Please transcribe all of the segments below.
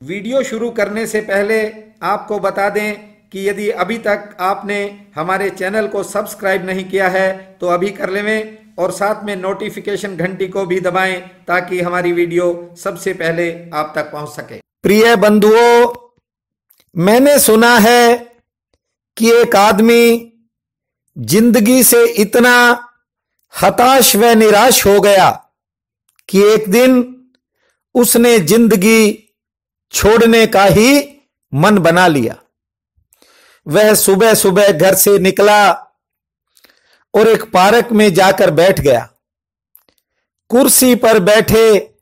Video शुरू करने से पहले आपको बता दें कि यदि अभी तक आपने हमारे चैनल को सब्सक्राइब नहीं किया है तो अभी कर लें और साथ में नोटिफिकेशन घंटी को भी दबाएं ताकि हमारी वीडियो सबसे पहले आप तक पहुंच सके। प्रिय बंधुओं, मैंने सुना है कि एक आदमी जिंदगी से इतना हताश व निराश हो गया कि एक दिन उसने जिंदगी छोड़ने का ही मन बना लिया। वह सुबह सुबह घर से निकला और एक पार्क में जाकर बैठ गया। कुर्सी पर बैठे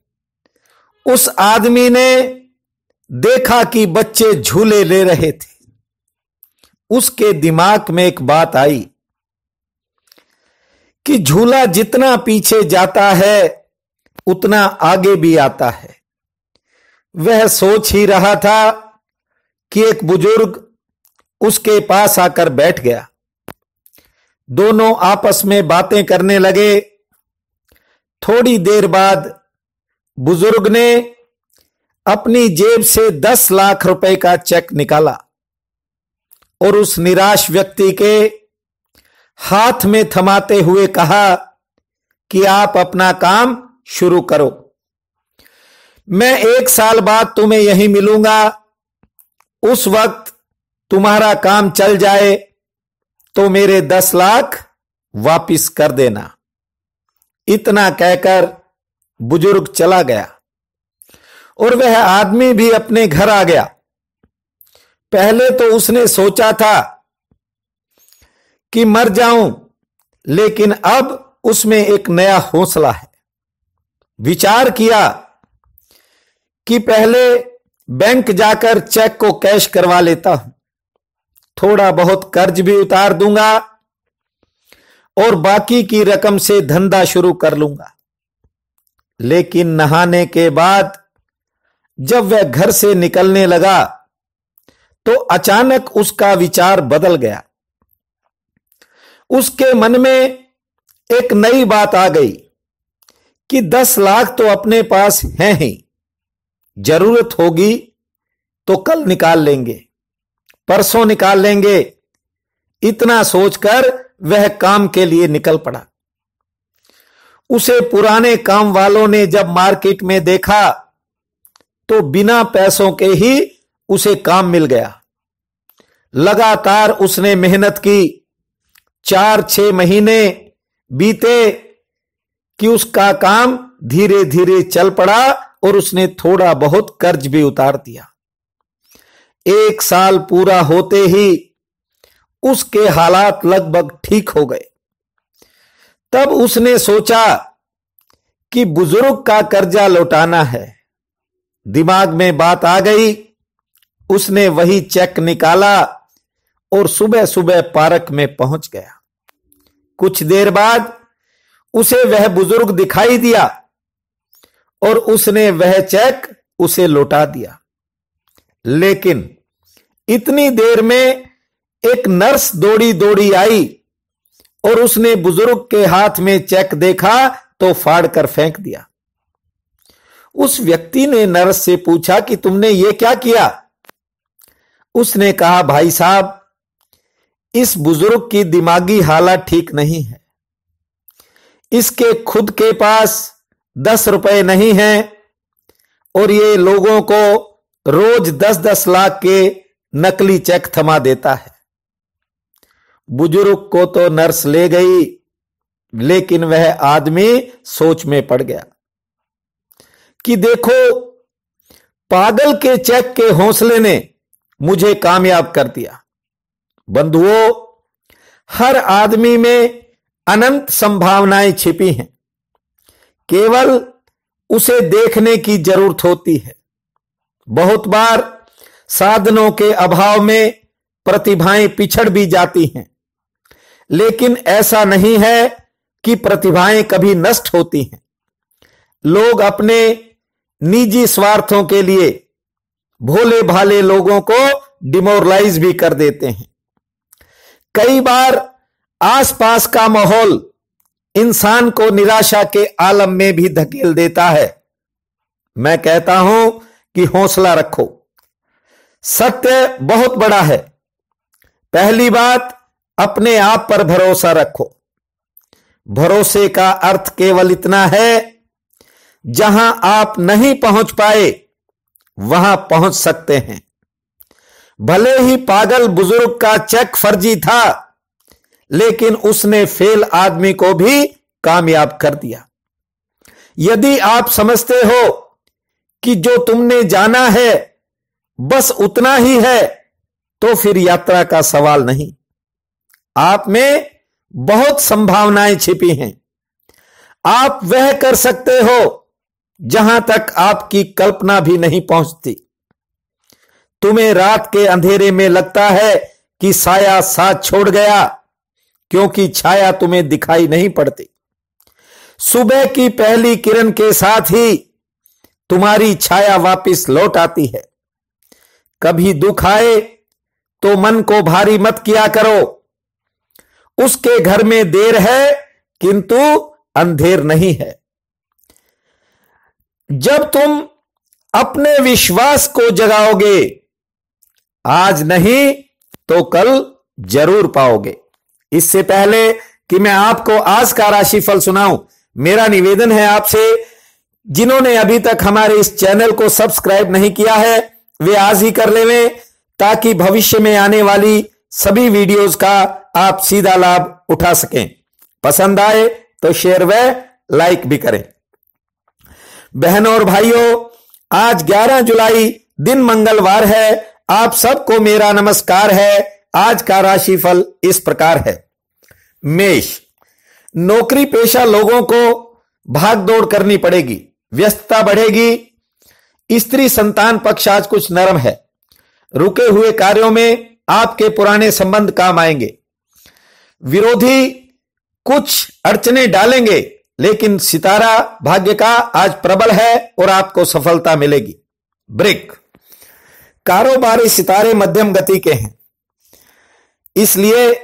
उस आदमी ने देखा कि बच्चे झूले ले रहे थे। उसके दिमाग में एक बात आई कि झूला जितना पीछे जाता है उतना आगे भी आता है। वह सोच ही रहा था कि एक बुजुर्ग उसके पास आकर बैठ गया। दोनों आपस में बातें करने लगे। थोड़ी देर बाद बुजुर्ग ने अपनी जेब से 10 लाख रुपए का चेक निकाला और उस निराश व्यक्ति के हाथ में थमाते हुए कहा कि आप अपना काम शुरू करो, मैं 1 साल बाद तुम्हें यहीं मिलूंगा। उस वक्त तुम्हारा काम चल जाए तो मेरे 10 लाख वापिस कर देना। इतना कहकर बुजुर्ग चला गया और वह आदमी भी अपने घर आ गया। पहले तो उसने सोचा था कि मर जाऊं, लेकिन अब उसमें एक नया हौसला है। विचार किया कि पहले बैंक जाकर चेक को कैश करवा लेता हूं, थोड़ा बहुत कर्ज भी उतार दूंगा और बाकी की रकम से धंधा शुरू कर लूंगा। लेकिन नहाने के बाद जब वह घर से निकलने लगा तो अचानक उसका विचार बदल गया। उसके मन में एक नई बात आ गई कि 10 लाख तो अपने पास हैं ही, जरूरत होगी तो कल निकाल लेंगे, परसों निकाल लेंगे। इतना सोचकर वह काम के लिए निकल पड़ा। उसे पुराने काम वालों ने जब मार्केट में देखा तो बिना पैसों के ही उसे काम मिल गया। लगातार उसने मेहनत की। 4-6 महीने बीते कि उसका काम धीरे धीरे चल पड़ा और उसने थोड़ा बहुत कर्ज भी उतार दिया। 1 साल पूरा होते ही उसके हालात लगभग ठीक हो गए। तब उसने सोचा कि बुजुर्ग का कर्जा लौटाना है। दिमाग में बात आ गई। उसने वही चेक निकाला और सुबह सुबह पार्क में पहुंच गया। कुछ देर बाद उसे वह बुजुर्ग दिखाई दिया और उसने वह चेक उसे लौटा दिया। लेकिन इतनी देर में एक नर्स दौड़ी दौड़ी आई और उसने बुजुर्ग के हाथ में चेक देखा तो फाड़ कर फेंक दिया। उस व्यक्ति ने नर्स से पूछा कि तुमने ये क्या किया? उसने कहा, भाई साहब, इस बुजुर्ग की दिमागी हालत ठीक नहीं है। इसके खुद के पास 10 रुपए नहीं हैं और ये लोगों को रोज 10-10 लाख के नकली चेक थमा देता है। बुजुर्ग को तो नर्स ले गई, लेकिन वह आदमी सोच में पड़ गया कि देखो, पागल के चेक के हौसले ने मुझे कामयाब कर दिया। बंधुओं, हर आदमी में अनंत संभावनाएं छिपी हैं, केवल उसे देखने की जरूरत होती है। बहुत बार साधनों के अभाव में प्रतिभाएं पिछड़ भी जाती हैं, लेकिन ऐसा नहीं है कि प्रतिभाएं कभी नष्ट होती हैं। लोग अपने निजी स्वार्थों के लिए भोले भाले लोगों को डिमोरलाइज भी कर देते हैं। कई बार आसपास का माहौल इंसान को निराशा के आलम में भी धकेल देता है। मैं कहता हूं कि हौसला रखो। सत्य बहुत बड़ा है। पहली बात, अपने आप पर भरोसा रखो। भरोसे का अर्थ केवल इतना है, जहां आप नहीं पहुंच पाए वहां पहुंच सकते हैं। भले ही पागल बुजुर्ग का चेक फर्जी था, लेकिन उसने फेल आदमी को भी कामयाब कर दिया। यदि आप समझते हो कि जो तुमने जाना है बस उतना ही है, तो फिर यात्रा का सवाल नहीं। आप में बहुत संभावनाएं छिपी हैं। आप वह कर सकते हो जहां तक आपकी कल्पना भी नहीं पहुंचती। तुम्हें रात के अंधेरे में लगता है कि साया साथ छोड़ गया, क्योंकि छाया तुम्हें दिखाई नहीं पड़ती। सुबह की पहली किरण के साथ ही तुम्हारी छाया वापस लौट आती है। कभी दुख आए तो मन को भारी मत किया करो। उसके घर में देर है किंतु अंधेर नहीं है। जब तुम अपने विश्वास को जगाओगे, आज नहीं तो कल जरूर पाओगे। इससे पहले कि मैं आपको आज का राशिफल सुनाऊं, मेरा निवेदन है आपसे, जिन्होंने अभी तक हमारे इस चैनल को सब्सक्राइब नहीं किया है वे आज ही कर लेवें, ताकि भविष्य में आने वाली सभी वीडियोस का आप सीधा लाभ उठा सकें। पसंद आए तो शेयर व लाइक भी करें। बहनों और भाइयों, आज 11 जुलाई दिन मंगलवार है। आप सबको मेरा नमस्कार है। आज का राशिफल इस प्रकार है। मेष, नौकरी पेशा लोगों को भागदौड़ करनी पड़ेगी, व्यस्तता बढ़ेगी। स्त्री संतान पक्ष आज कुछ नरम है। रुके हुए कार्यों में आपके पुराने संबंध काम आएंगे। विरोधी कुछ अड़चने डालेंगे, लेकिन सितारा भाग्य का आज प्रबल है और आपको सफलता मिलेगी। ब्रेक, कारोबारी सितारे मध्यम गति के हैं, इसलिए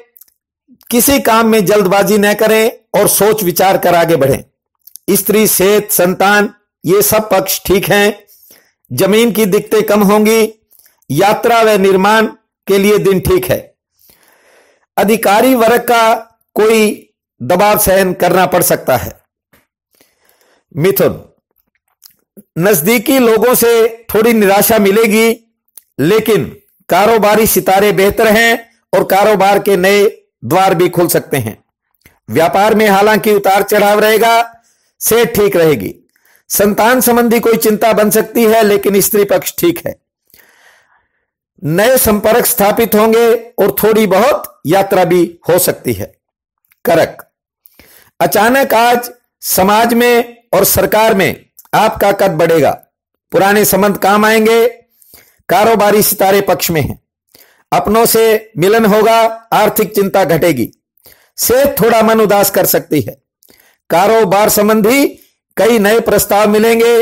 किसी काम में जल्दबाजी न करें और सोच विचार कर आगे बढ़ें। स्त्री, सेहत, संतान ये सब पक्ष ठीक हैं। जमीन की दिक्कतें कम होंगी। यात्रा व निर्माण के लिए दिन ठीक है। अधिकारी वर्ग का कोई दबाव सहन करना पड़ सकता है। मिथुन, नजदीकी लोगों से थोड़ी निराशा मिलेगी, लेकिन कारोबारी सितारे बेहतर हैं और कारोबार के नए द्वार भी खुल सकते हैं। व्यापार में हालांकि उतार चढ़ाव रहेगा, सेहत ठीक रहेगी। संतान संबंधी कोई चिंता बन सकती है, लेकिन स्त्री पक्ष ठीक है। नए संपर्क स्थापित होंगे और थोड़ी बहुत यात्रा भी हो सकती है। करक, अचानक आज समाज में और सरकार में आपका कद बढ़ेगा। पुराने संबंध काम आएंगे। कारोबारी सितारे पक्ष में हैं। अपनों से मिलन होगा। आर्थिक चिंता घटेगी। सेहत थोड़ा मन उदास कर सकती है। कारोबार संबंधी कई नए प्रस्ताव मिलेंगे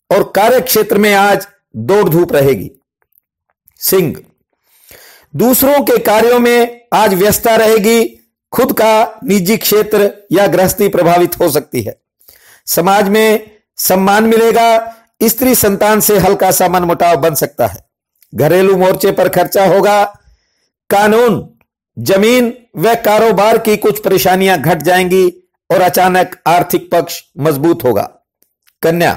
और कार्य क्षेत्र में आज दौड़ धूप रहेगी। सिंह, दूसरों के कार्यों में आज व्यस्तता रहेगी। खुद का निजी क्षेत्र या गृहस्थी प्रभावित हो सकती है। समाज में सम्मान मिलेगा। स्त्री संतान से हल्का सा मनमुटाव बन सकता है। घरेलू मोर्चे पर खर्चा होगा। कानून, जमीन व कारोबार की कुछ परेशानियां घट जाएंगी और अचानक आर्थिक पक्ष मजबूत होगा। कन्या,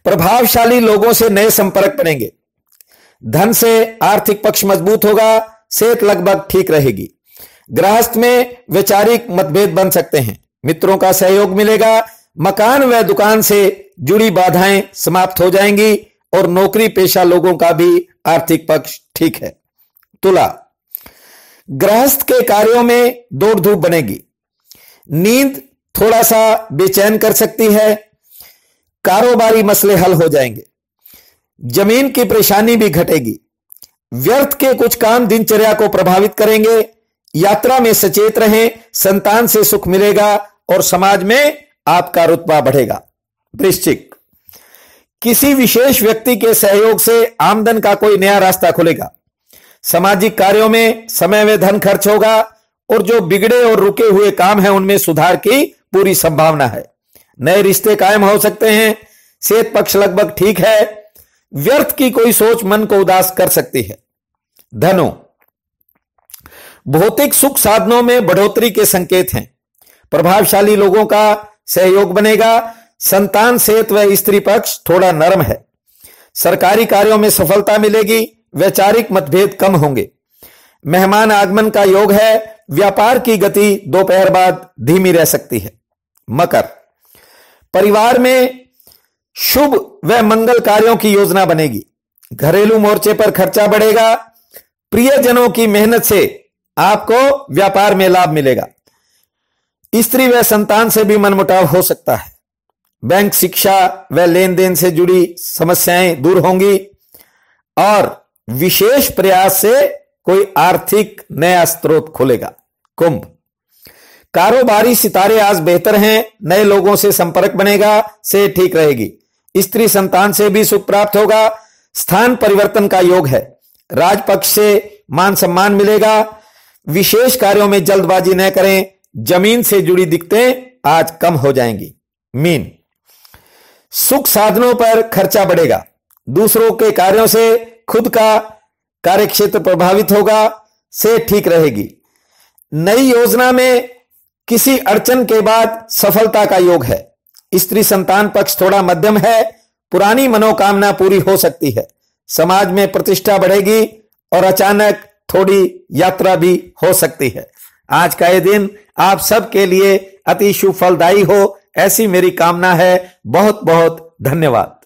प्रभावशाली लोगों से नए संपर्क बनेंगे। धन से आर्थिक पक्ष मजबूत होगा। सेहत लगभग ठीक रहेगी। गृहस्थ में वैचारिक मतभेद बन सकते हैं। मित्रों का सहयोग मिलेगा। मकान व दुकान से जुड़ी बाधाएं समाप्त हो जाएंगी और नौकरी पेशा लोगों का भी आर्थिक पक्ष ठीक है। तुला, गृहस्थ के कार्यों में दौड़ धूप बनेगी। नींद थोड़ा सा बेचैन कर सकती है। कारोबारी मसले हल हो जाएंगे। जमीन की परेशानी भी घटेगी। व्यर्थ के कुछ काम दिनचर्या को प्रभावित करेंगे। यात्रा में सचेत रहें। संतान से सुख मिलेगा और समाज में आपका रुतबा बढ़ेगा। वृश्चिक, किसी विशेष व्यक्ति के सहयोग से आमदन का कोई नया रास्ता खुलेगा। सामाजिक कार्यों में समय व धन खर्च होगा और जो बिगड़े और रुके हुए काम हैं उनमें सुधार की पूरी संभावना है। नए रिश्ते कायम हो सकते हैं। सेहत पक्ष लगभग ठीक है। व्यर्थ की कोई सोच मन को उदास कर सकती है। धनु, भौतिक सुख साधनों में बढ़ोतरी के संकेत हैं। प्रभावशाली लोगों का सहयोग बनेगा। संतान सेहत व स्त्री पक्ष थोड़ा नरम है। सरकारी कार्यों में सफलता मिलेगी। वैचारिक मतभेद कम होंगे। मेहमान आगमन का योग है। व्यापार की गति दोपहर बाद धीमी रह सकती है। मकर, परिवार में शुभ व मंगल कार्यों की योजना बनेगी। घरेलू मोर्चे पर खर्चा बढ़ेगा। प्रियजनों की मेहनत से आपको व्यापार में लाभ मिलेगा। स्त्री व संतान से भी मनमुटाव हो सकता है। बैंक, शिक्षा व लेन देन से जुड़ी समस्याएं दूर होंगी और विशेष प्रयास से कोई आर्थिक नया स्रोत खुलेगा। कुंभ, कारोबारी सितारे आज बेहतर हैं। नए लोगों से संपर्क बनेगा। से ठीक रहेगी। स्त्री संतान से भी सुख प्राप्त होगा। स्थान परिवर्तन का योग है। राजपक्ष से मान सम्मान मिलेगा। विशेष कार्यों में जल्दबाजी न करें। जमीन से जुड़ी दिक्कतें आज कम हो जाएंगी। मीन, सुख साधनों पर खर्चा बढ़ेगा। दूसरों के कार्यों से खुद का कार्यक्षेत्र प्रभावित होगा। से ठीक रहेगी। नई योजना में किसी अड़चन के बाद सफलता का योग है। स्त्री संतान पक्ष थोड़ा मध्यम है। पुरानी मनोकामना पूरी हो सकती है। समाज में प्रतिष्ठा बढ़ेगी और अचानक थोड़ी यात्रा भी हो सकती है। आज का ये दिन आप सबके लिए अति शुभ फलदायी हो, ऐसी मेरी कामना है। बहुत बहुत धन्यवाद।